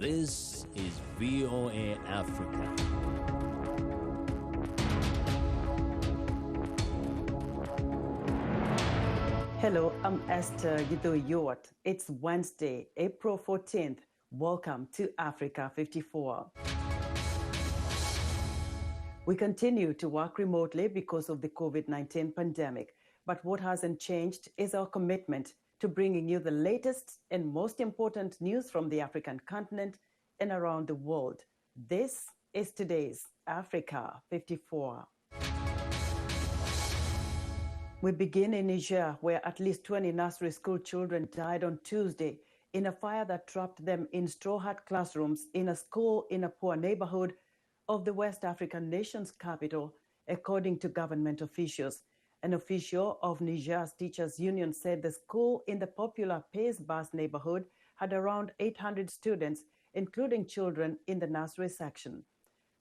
This is VOA Africa. Hello, I'm Esther Githui-Ewart. It's Wednesday, April 14th. Welcome to Africa 54. We continue to work remotely because of the COVID-19 pandemic, but what hasn't changed is our commitment to bringing you the latest and most important news from the African continent and around the world. This is today's Africa 54. We begin in Niger, where at least 20 nursery school children died on Tuesday in a fire that trapped them in straw hut classrooms in a school in a poor neighborhood of the West African nation's capital, according to government officials. An official of Niger's teachers' union said the school in the popular Pays Bas neighborhood had around 800 students, including children in the nursery section.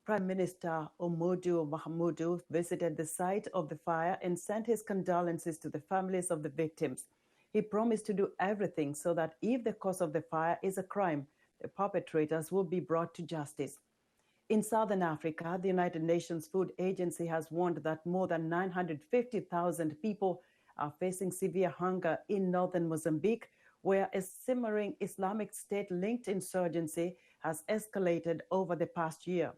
Prime Minister Ouhoumoudou Mahamadou visited the site of the fire and sent his condolences to the families of the victims. He promised to do everything so that if the cause of the fire is a crime, the perpetrators will be brought to justice. In southern Africa, the United Nations Food Agency has warned that more than 950,000 people are facing severe hunger in northern Mozambique, where a simmering Islamic State-linked insurgency has escalated over the past year.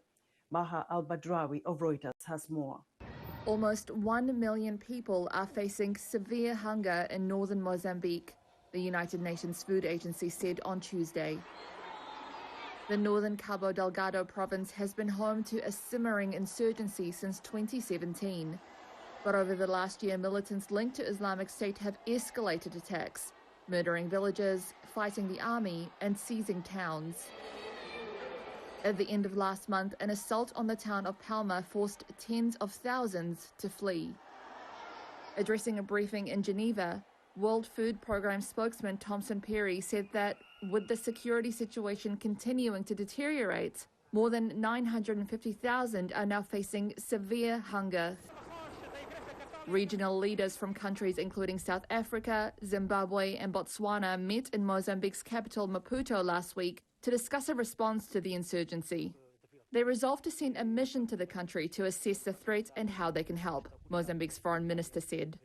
Maha Al-Badrawi of Reuters has more. Almost 1 million people are facing severe hunger in northern Mozambique, the United Nations Food Agency said on Tuesday. The northern Cabo Delgado province has been home to a simmering insurgency since 2017. But over the last year, militants linked to Islamic State have escalated attacks, murdering villagers, fighting the army, and seizing towns. At the end of last month, an assault on the town of Palma forced tens of thousands to flee. Addressing a briefing in Geneva, World Food Programme spokesman Thomson Perry said that with the security situation continuing to deteriorate, more than 950,000 are now facing severe hunger. Regional leaders from countries including South Africa, Zimbabwe and Botswana met in Mozambique's capital Maputo last week to discuss a response to the insurgency. They resolved to send a mission to the country to assess the threat and how they can help, Mozambique's foreign minister said.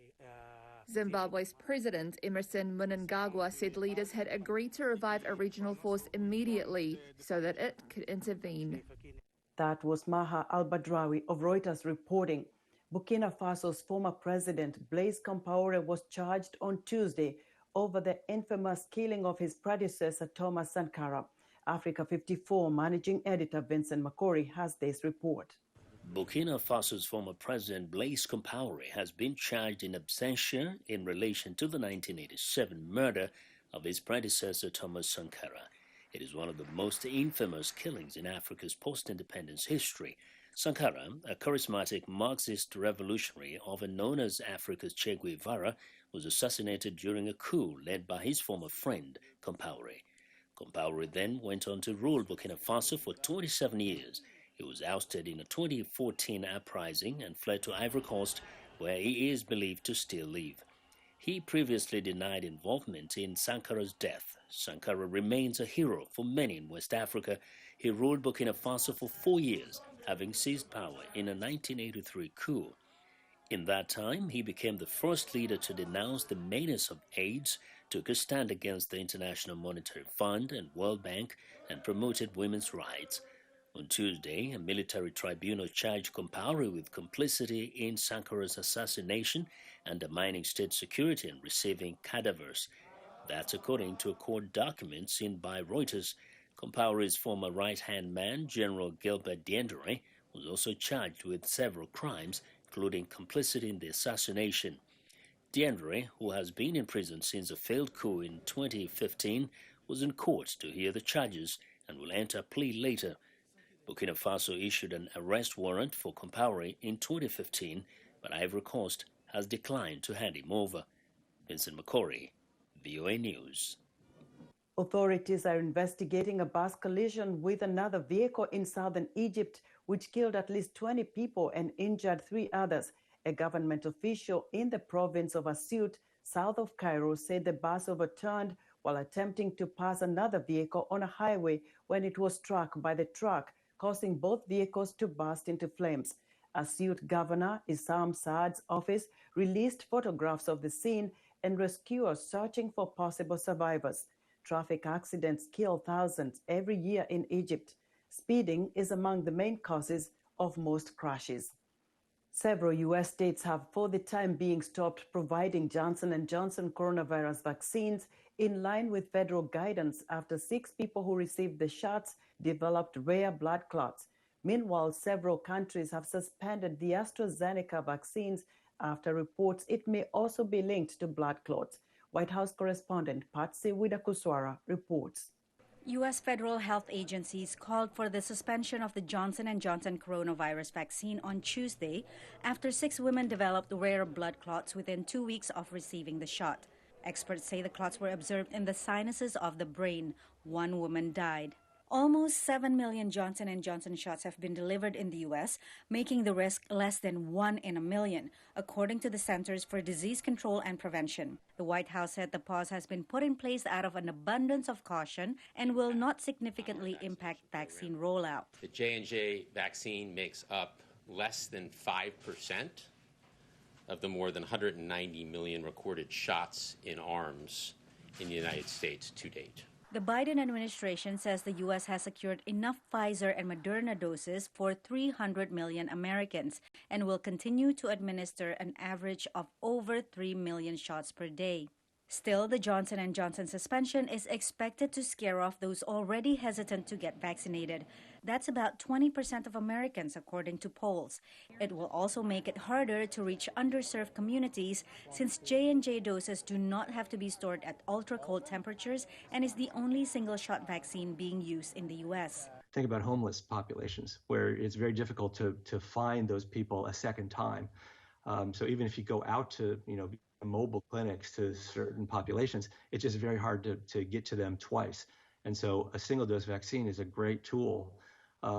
Zimbabwe's president, Emmerson Mnangagwa, said leaders had agreed to revive a regional force immediately so that it could intervene. That was Maha Al-Badrawi of Reuters reporting. Burkina Faso's former president, Blaise Compaoré, was charged on Tuesday over the infamous killing of his predecessor, Thomas Sankara. Africa 54 managing editor Vincent Makori has this report. Burkina Faso's former president Blaise Compaoré has been charged in absentia in relation to the 1987 murder of his predecessor Thomas Sankara. It is one of the most infamous killings in Africa's post-independence history. Sankara, a charismatic Marxist revolutionary often known as Africa's Che Guevara, was assassinated during a coup led by his former friend Compaoré. Compaoré then went on to rule Burkina Faso for 27 years. He was ousted in a 2014 uprising and fled to Ivory Coast, where he is believed to still live. He previously denied involvement in Sankara's death. Sankara remains a hero for many in West Africa. He ruled Burkina Faso for 4 years, having seized power in a 1983 coup. In that time, he became the first leader to denounce the menace of AIDS, took a stand against the International Monetary Fund and World Bank, and promoted women's rights. On Tuesday, a military tribunal charged Compaoré with complicity in Sankara's assassination, undermining state security and receiving cadavers. That's according to a court document seen by Reuters. Compaoré's former right-hand man, General Gilbert Diendéré, was also charged with several crimes, including complicity in the assassination. Diendéré, who has been in prison since a failed coup in 2015, was in court to hear the charges and will enter a plea later. Burkina Faso issued an arrest warrant for Compaoré in 2015, but Ivory Coast has declined to hand him over. Vincent Makori, VOA News. Authorities are investigating a bus collision with another vehicle in southern Egypt, which killed at least 20 people and injured 3 others. A government official in the province of Asyut, south of Cairo, said the bus overturned while attempting to pass another vehicle on a highway when it was struck by the truck, causing both vehicles to burst into flames. Asyut Governor Issam Saad's office released photographs of the scene and rescuers searching for possible survivors. Traffic accidents kill thousands every year in Egypt. Speeding is among the main causes of most crashes. Several U.S. states have, for the time being, stopped providing Johnson&Johnson coronavirus vaccines in line with federal guidance after 6 people who received the shots developed rare blood clots. Meanwhile, several countries have suspended the AstraZeneca vaccines after reports it may also be linked to blood clots. White House correspondent Patsy Widakuswara reports. U.S. federal health agencies called for the suspension of the Johnson&Johnson coronavirus vaccine on Tuesday after 6 women developed rare blood clots within 2 weeks of receiving the shot. Experts say the clots were observed in the sinuses of the brain. 1 woman died. Almost 7 million Johnson&Johnson shots have been delivered in the U.S., making the risk less than 1 in a million, according to the Centers for Disease Control and Prevention. The White House said the pause has been put in place out of an abundance of caution and will not significantly impact vaccine rollout. The J&J vaccine makes up less than 5% of the more than 190 million recorded shots in arms in the United States to date. The Biden administration says the U.S. has secured enough Pfizer and Moderna doses for 300 million Americans and will continue to administer an average of over 3 million shots per day. Still, the Johnson&Johnson suspension is expected to scare off those already hesitant to get vaccinated. That's about 20% of Americans, according to polls. It will also make it harder to reach underserved communities since J&J doses do not have to be stored at ultra-cold temperatures and is the only single-shot vaccine being used in the U.S. Think about homeless populations, where it's very difficult to find those people a second time. So even if you go out to, mobile clinics to certain populations, it's just very hard to get to them twice. And so a single-dose vaccine is a great tool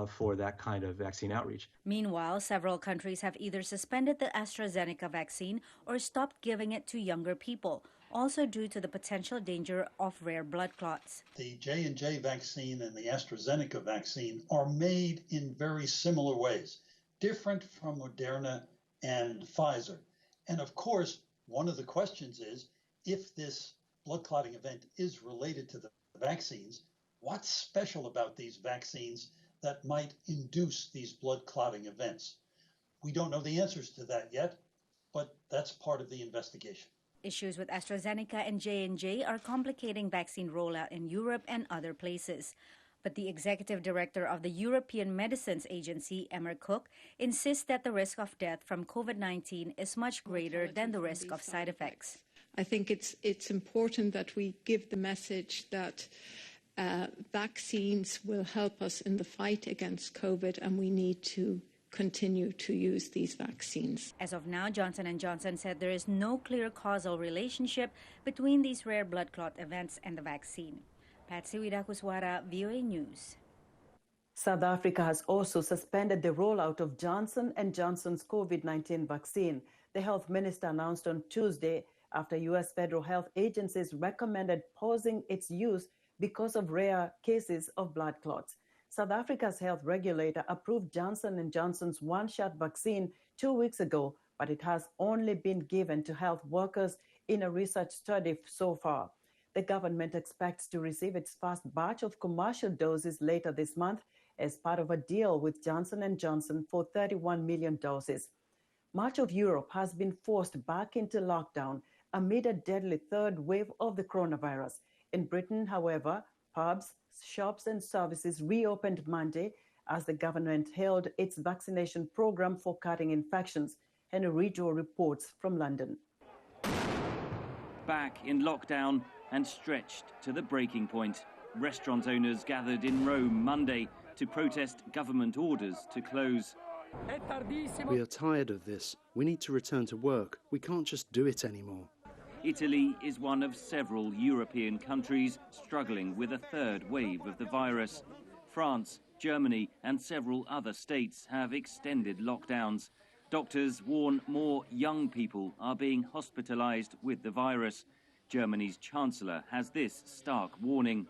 for that kind of vaccine outreach. Meanwhile, several countries have either suspended the AstraZeneca vaccine or stopped giving it to younger people, also due to the potential danger of rare blood clots. The J&J vaccine and the AstraZeneca vaccine are made in very similar ways, different from Moderna and Pfizer. And of course, one of the questions is, if this blood clotting event is related to the vaccines, what's special about these vaccines that might induce these blood clotting events? We don't know the answers to that yet, but that's part of the investigation. Issues with AstraZeneca and J&J are complicating vaccine rollout in Europe and other places. But the executive director of the European Medicines Agency, Emmer Cook, insists that the risk of death from COVID-19 is much greater than the risk of side effects. I think it's important that we give the message that vaccines will help us in the fight against COVID, and we need to continue to use these vaccines. As of now, Johnson&Johnson said there is no clear causal relationship between these rare blood clot events and the vaccine. Patsy Widakuswara, VOA News. South Africa has also suspended the rollout of Johnson&Johnson's COVID-19 vaccine. The health minister announced on Tuesday after U.S. federal health agencies recommended pausing its use because of rare cases of blood clots. South Africa's health regulator approved Johnson&Johnson's one-shot vaccine 2 weeks ago, but it has only been given to health workers in a research study so far. The government expects to receive its first batch of commercial doses later this month as part of a deal with Johnson&Johnson for 31 million doses. Much of Europe has been forced back into lockdown amid a deadly third wave of the coronavirus. In Britain, however, pubs, shops and services reopened Monday as the government held its vaccination program for cutting infections. Henry Ridgewell reports from London. Back in lockdown and stretched to the breaking point, restaurant owners gathered in Rome Monday to protest government orders to close. We are tired of this. We need to return to work. We can't just do it anymore. Italy is one of several European countries struggling with a third wave of the virus. France, Germany and several other states have extended lockdowns. Doctors warn more young people are being hospitalized with the virus. Germany's Chancellor has this stark warning.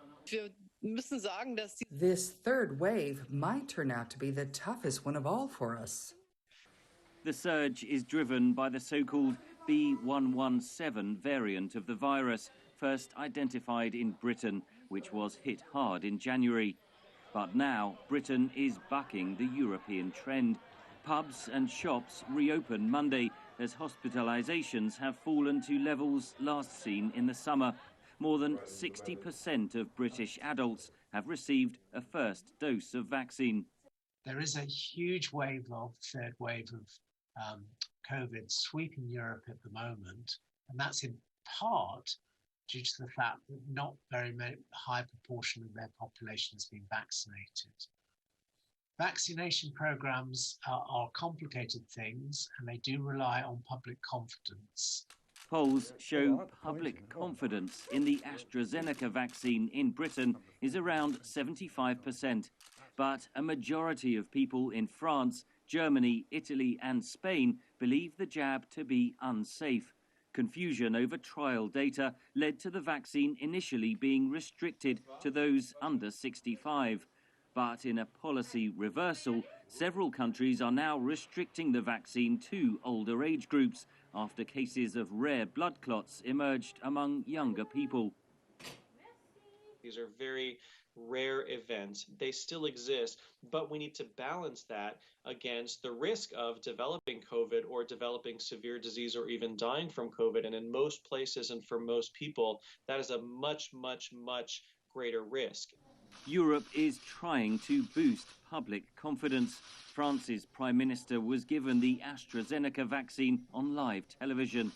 This third wave might turn out to be the toughest one of all for us. The surge is driven by the so-called B117 variant of the virus, first identified in Britain, which was hit hard in January. But now Britain is bucking the European trend. Pubs and shops reopen Monday as hospitalisations have fallen to levels last seen in the summer. More than 60% of British adults have received a first dose of vaccine. There is a huge wave of third wave of COVID sweeping Europe at the moment, and that's in part due to the fact that not very high proportion of their population has been vaccinated. Vaccination programs are complicated things, and they do rely on public confidence. Polls show public confidence in the AstraZeneca vaccine in Britain is around 75%. But a majority of people in France, Germany, Italy and Spain believe the jab to be unsafe. Confusion over trial data led to the vaccine initially being restricted to those under 65. But in a policy reversal, several countries are now restricting the vaccine to older age groups after cases of rare blood clots emerged among younger people. These are very rare events. They still exist, but we need to balance that against the risk of developing COVID or developing severe disease or even dying from COVID. And in most places and for most people, that is a much, much, much greater risk. Europe is trying to boost public confidence. France's Prime Minister was given the AstraZeneca vaccine on live television.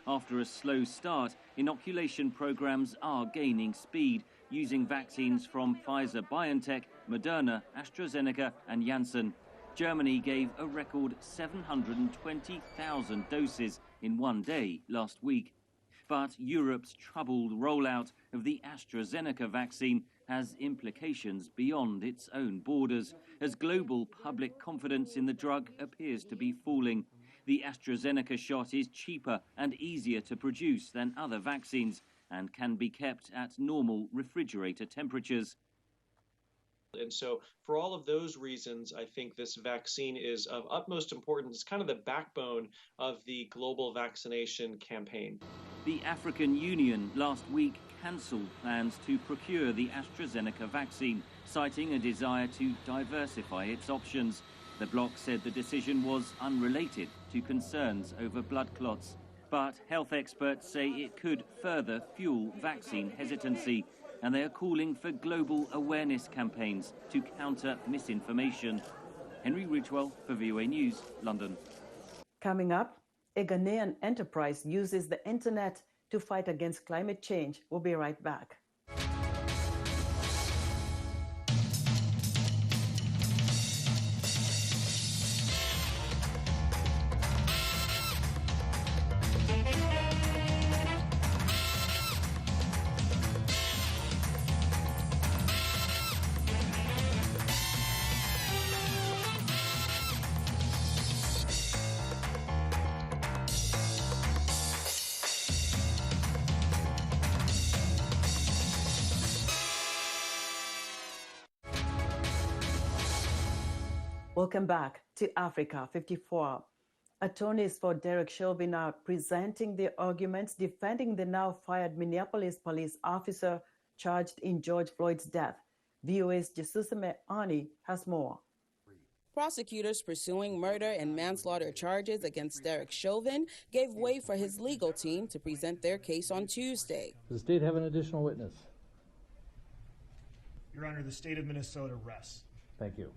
After a slow start, inoculation programs are gaining speed, using vaccines from Pfizer-BioNTech, Moderna, AstraZeneca and Janssen. Germany gave a record 720,000 doses in one day last week. But Europe's troubled rollout of the AstraZeneca vaccine has implications beyond its own borders, as global public confidence in the drug appears to be falling. The AstraZeneca shot is cheaper and easier to produce than other vaccines and can be kept at normal refrigerator temperatures. And so for all of those reasons, I think this vaccine is of utmost importance. It's kind of the backbone of the global vaccination campaign. The African Union last week cancelled plans to procure the AstraZeneca vaccine, citing a desire to diversify its options. The bloc said the decision was unrelated to concerns over blood clots. But health experts say it could further fuel vaccine hesitancy, and they are calling for global awareness campaigns to counter misinformation. Henry Ridgewell for VOA News, London. Coming up, a Ghanaian enterprise uses the internet to fight against climate change. We'll be right back. Welcome back to Africa 54. Attorneys for Derek Chauvin are presenting their arguments defending the now fired Minneapolis police officer charged in George Floyd's death. VOA's Jesusime Ani has more. Prosecutors pursuing murder and manslaughter charges against Derek Chauvin gave way for his legal team to present their case on Tuesday. Does the state have an additional witness? Your Honor, the state of Minnesota rests. Thank you.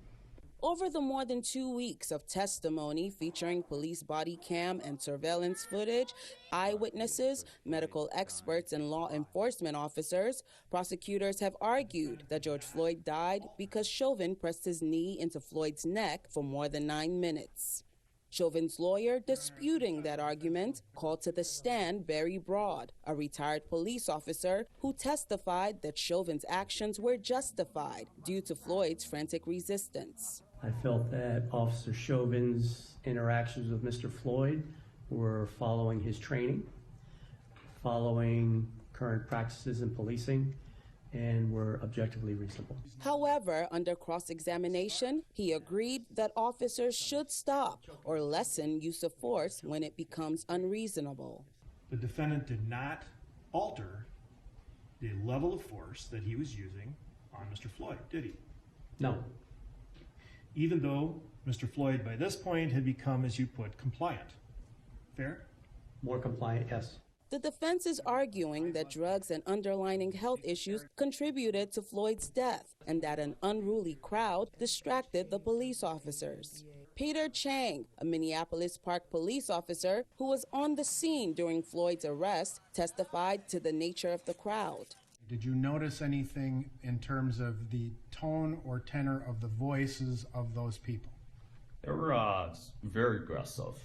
Over the more than 2 weeks of testimony featuring police body cam and surveillance footage, eyewitnesses, medical experts, and law enforcement officers, prosecutors have argued that George Floyd died because Chauvin pressed his knee into Floyd's neck for more than 9 minutes. Chauvin's lawyer, disputing that argument, called to the stand Barry Brodd, a retired police officer who testified that Chauvin's actions were justified due to Floyd's frantic resistance. I felt that Officer Chauvin's interactions with Mr. Floyd were following his training, following current practices in policing and were objectively reasonable. However, under cross-examination, he agreed that officers should stop or lessen use of force when it becomes unreasonable. The defendant did not alter the level of force that he was using on Mr. Floyd, did he? No. Even though Mr. Floyd, by this point, had become, as you put, compliant. Fair? More compliant, yes. The defense is arguing that drugs and underlying health issues contributed to Floyd's death and that an unruly crowd distracted the police officers. Peter Chang, a Minneapolis Park police officer who was on the scene during Floyd's arrest, testified to the nature of the crowd. Did you notice anything in terms of the tone or tenor of the voices of those people? They were very aggressive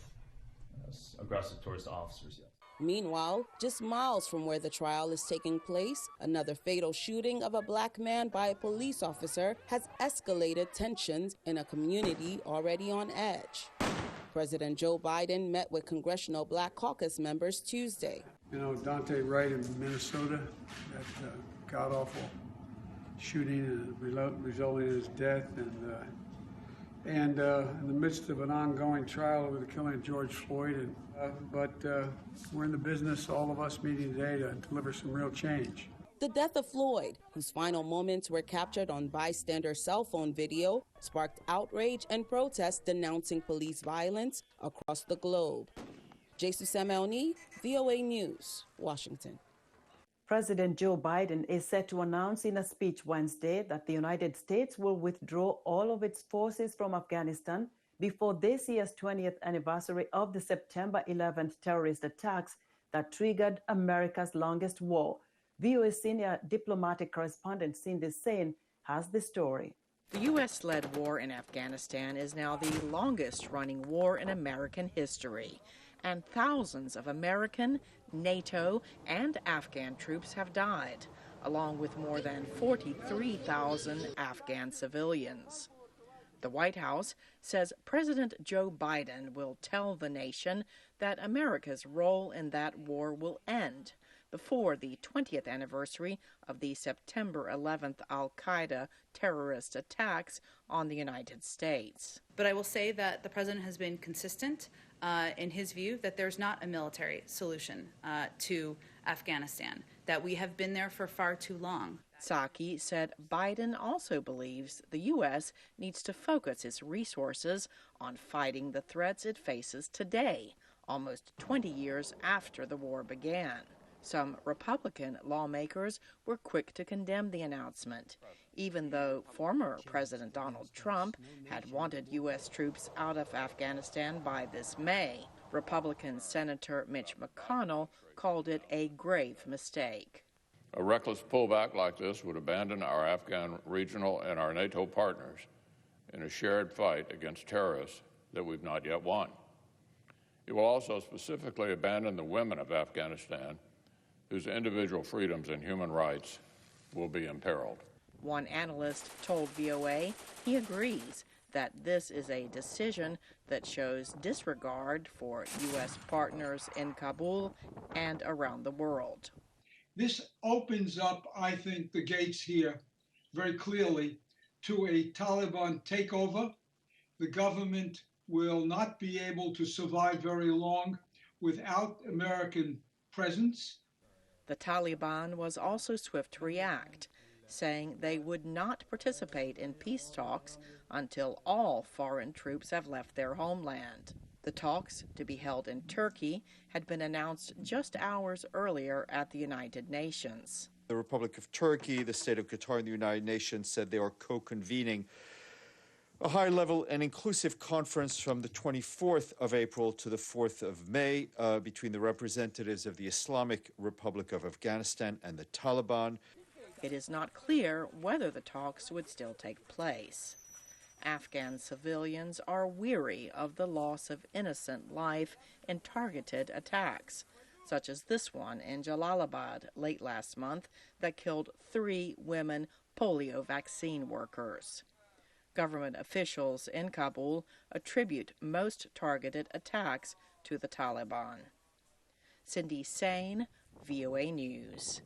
towards the officers, yeah. Meanwhile, just miles from where the trial is taking place, another fatal shooting of a black man by a police officer has escalated tensions in a community already on edge. President Joe Biden met with Congressional Black Caucus members Tuesday. You know, Dante Wright in Minnesota, that god-awful shooting resulting in his death, and in the midst of an ongoing trial over the killing of George Floyd. But we're in the business, all of us meeting today, to deliver some real change. The death of Floyd, whose final moments were captured on bystander cell phone video, sparked outrage and protests denouncing police violence across the globe. Jesus Samelny, VOA News, Washington. President Joe Biden is set to announce in a speech Wednesday that the United States will withdraw all of its forces from Afghanistan before this year's 20th anniversary of the September 11th terrorist attacks that triggered America's longest war. VOA senior diplomatic correspondent Cindy Sain has the story. The U.S.-led war in Afghanistan is now the longest-running war in American history, and thousands of American, NATO, and Afghan troops have died, along with more than 43,000 Afghan civilians. The White House says President Joe Biden will tell the nation that America's role in that war will end before the 20th anniversary of the September 11th al-Qaeda terrorist attacks on the United States. But I will say that the president has been consistent in his view that there's not a military solution to Afghanistan, that we have been there for far too long. Psaki said Biden also believes the U.S. needs to focus its resources on fighting the threats it faces today, almost 20 years after the war began. Some Republican lawmakers were quick to condemn the announcement, even though former President Donald Trump had wanted U.S. troops out of Afghanistan by this May. Republican Senator Mitch McConnell called it a grave mistake. A reckless pullback like this would abandon our Afghan regional and our NATO partners in a shared fight against terrorists that we've not yet won. It will also specifically abandon the women of Afghanistan, whose individual freedoms and human rights will be imperiled. One analyst told VOA he agrees that this is a decision that shows disregard for U.S. partners in Kabul and around the world. This opens up, I think, the gates here very clearly to a Taliban takeover. The government will not be able to survive very long without American presence. The Taliban was also swift to react, saying they would not participate in peace talks until all foreign troops have left their homeland. The talks, to be held in Turkey, had been announced just hours earlier at the United Nations. The Republic of Turkey, the State of Qatar, and the United Nations said they are co-convening a high-level and inclusive conference from the 24th of April to the 4th of May between the representatives of the Islamic Republic of Afghanistan and the Taliban. It is not clear whether the talks would still take place. Afghan civilians are weary of the loss of innocent life in targeted attacks, such as this one in Jalalabad late last month that killed 3 women polio vaccine workers. Government officials in Kabul attribute most targeted attacks to the Taliban. Cindy Sain, VOA News.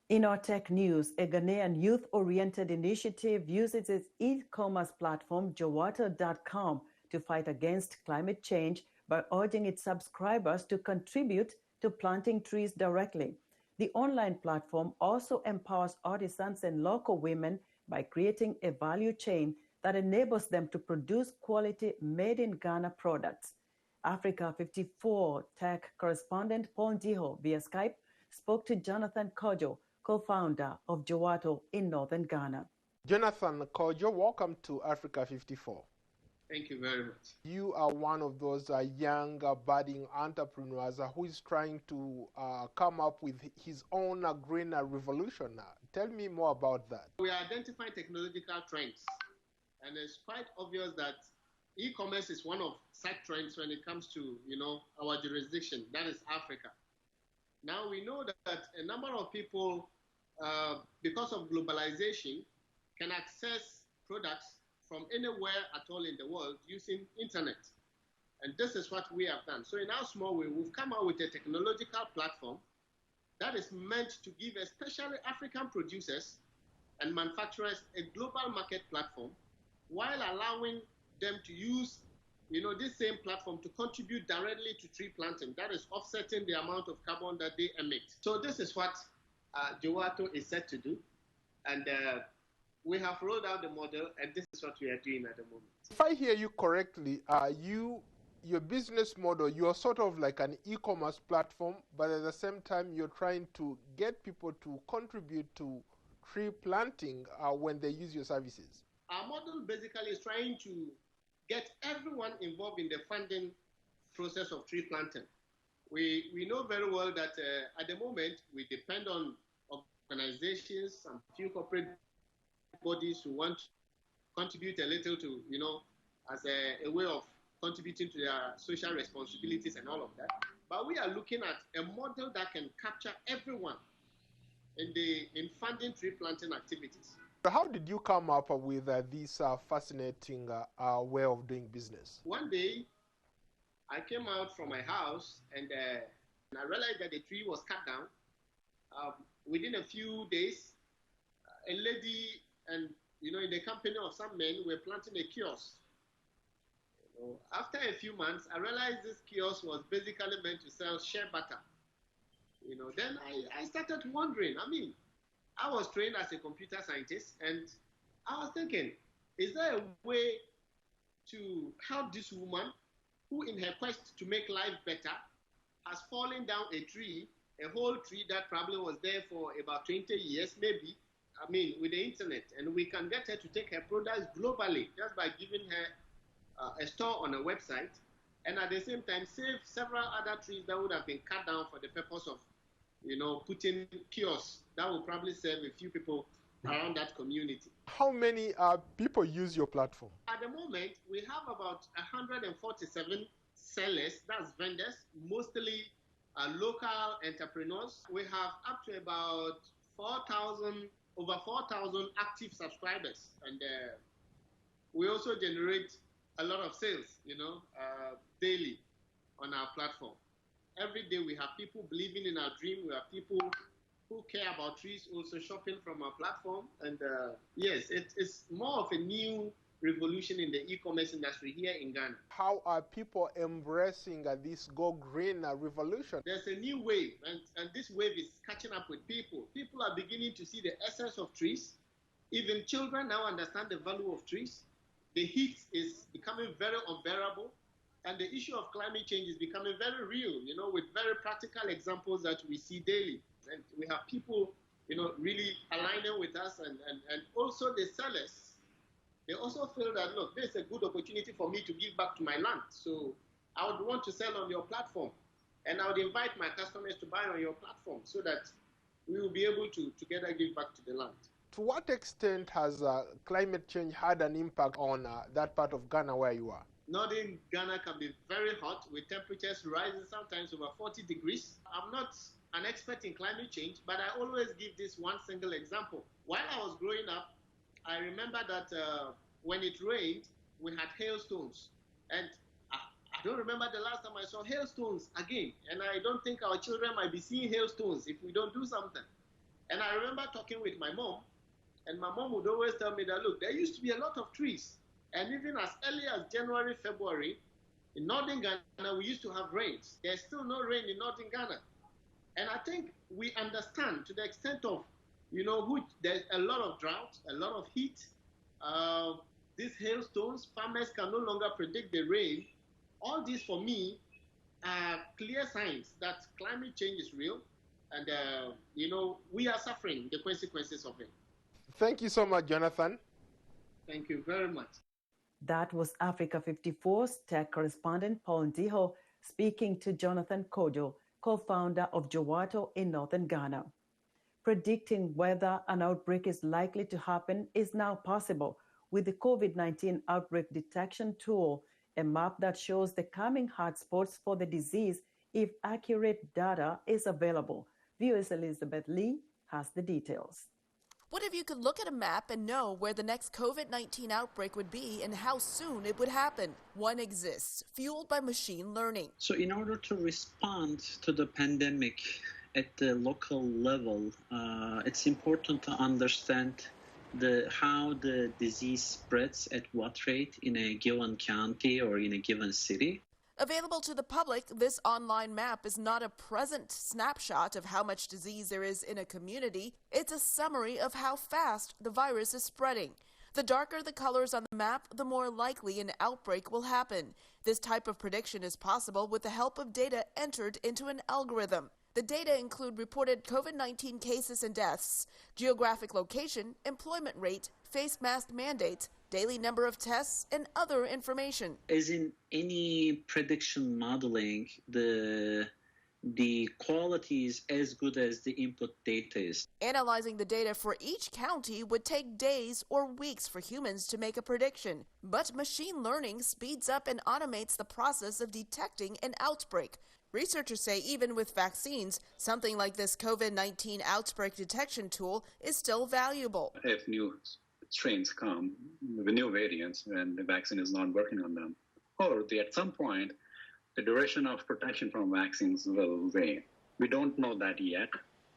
In our tech news, a Ghanaian youth-oriented initiative uses its e-commerce platform, Jowato.com, to fight against climate change by urging its subscribers to contribute to planting trees directly. The online platform also empowers artisans and local women by creating a value chain that enables them to produce quality made-in-Ghana products. Africa 54 tech correspondent Paul Ndiho via Skype spoke to Jonathan Kojo, co-founder of Jowato in northern Ghana. Jonathan Kojo, welcome to Africa 54. Thank you very much. You are one of those young budding entrepreneurs who is trying to come up with his own green revolution. Tell me more about that. We are identifying technological trends, and it's quite obvious that e-commerce is one of such trends when it comes to, our jurisdiction, that is Africa. Now we know that a number of people, because of globalization, can access products from anywhere at all in the world using internet. And this is what we have done. So in our small way, we've come out with a technological platform that is meant to give especially African producers and manufacturers a global market platform while allowing them to use this same platform to contribute directly to tree planting. That is offsetting the amount of carbon that they emit. So this is what Jowato is set to do. And we have rolled out the model, and this is what we are doing at the moment. If I hear you correctly, your business model, you're sort of like an e-commerce platform, but at the same time, you're trying to get people to contribute to tree planting when they use your services. Our model basically is trying to get everyone involved in the funding process of tree planting. We know very well that at the moment, we depend on organizations and few corporate bodies who want to contribute a little to, as a way of contributing to their social responsibilities and all of that. But we are looking at a model that can capture everyone in funding tree planting activities. How did you come up with this fascinating way of doing business? One day, I came out from my house and I realized that the tree was cut down. Within a few days, a lady and, in the company of some men, were planting a kiosk. After a few months, I realized this kiosk was basically meant to sell shea butter. Then I started wondering. I was trained as a computer scientist, and I was thinking, is there a way to help this woman who, in her quest to make life better, has fallen down a tree, a whole tree that probably was there for about 20 years, maybe, with the internet, and we can get her to take her products globally just by giving her a store on a website, and at the same time save several other trees that would have been cut down for the purpose of, putting kiosks that will probably serve a few people around that community. How many people use your platform? At the moment, we have about 147 sellers, that's vendors, mostly local entrepreneurs. We have up to about over 4,000 active subscribers, and we also generate a lot of sales, daily on our platform. Every day we have people believing in our dream. We have people who care about trees also shopping from our platform. And yes, it's more of a new revolution in the e-commerce industry here in Ghana. How are people embracing this Go Green revolution? There's a new wave, and this wave is catching up with people. People are beginning to see the essence of trees. Even children now understand the value of trees. The heat is becoming very unbearable, and the issue of climate change is becoming very real, with very practical examples that we see daily. And we have people, really aligning with us, and also the sellers. They also feel that, look, there's a good opportunity for me to give back to my land. So I would want to sell on your platform, and I would invite my customers to buy on your platform so that we will be able to together give back to the land. To what extent has climate change had an impact on that part of Ghana where you are? Northern Ghana can be very hot with temperatures rising sometimes over 40 degrees. I'm not an expert in climate change, but I always give this one single example. While I was growing up, I remember that when it rained, we had hailstones. And at don't remember the last time I saw hailstones again. And I don't think our children might be seeing hailstones if we don't do something. And I remember talking with my mom, and my mom would always tell me that, look, there used to be a lot of trees. And even as early as January, February, in northern Ghana, we used to have rains. There's still no rain in northern Ghana. And I think we understand to the extent of, there's a lot of drought, a lot of heat. These hailstones, farmers can no longer predict the rain. All these, for me, are clear signs that climate change is real. And, we are suffering the consequences of it. Thank you so much, Jonathan. Thank you very much. That was Africa 54's tech correspondent Paul Ndiho speaking to Jonathan Kojo, co-founder of Jowato in northern Ghana. Predicting whether an outbreak is likely to happen is now possible with the COVID-19 outbreak detection tool, a map that shows the coming hotspots for the disease if accurate data is available. Viewers Elizabeth Lee has the details. What if you could look at a map and know where the next COVID-19 outbreak would be and how soon it would happen? One exists, fueled by machine learning. So in order to respond to the pandemic at the local level, it's important to understand how the disease spreads at what rate in a given county or in a given city. Available to the public, this online map is not a present snapshot of how much disease there is in a community. It's a summary of how fast the virus is spreading. The darker the colors on the map, the more likely an outbreak will happen. This type of prediction is possible with the help of data entered into an algorithm. The data include reported COVID-19 cases and deaths, geographic location, employment rate, face mask mandates, daily number of tests, and other information. As in any prediction modeling, the quality is as good as the input data is. Analyzing the data for each county would take days or weeks for humans to make a prediction. But machine learning speeds up and automates the process of detecting an outbreak. Researchers say even with vaccines, something like this COVID-19 outbreak detection tool is still valuable. If new strains come with new variants and the vaccine is not working on them, or at some point, the duration of protection from vaccines will wane. We don't know that yet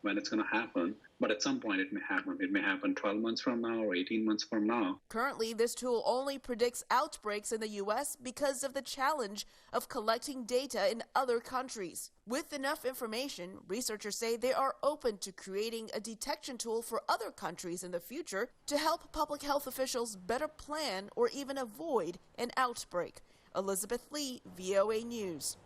when it's going to happen, but at some point it may happen. It may happen 12 months from now or 18 months from now. Currently, this tool only predicts outbreaks in the U.S. because of the challenge of collecting data in other countries. With enough information, researchers say they are open to creating a detection tool for other countries in the future to help public health officials better plan or even avoid an outbreak. Elizabeth Lee, VOA News.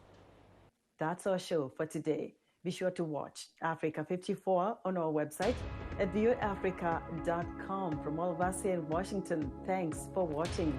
That's our show for today. Be sure to watch Africa 54 on our website at viewafrica.com. From all of us here in Washington, thanks for watching.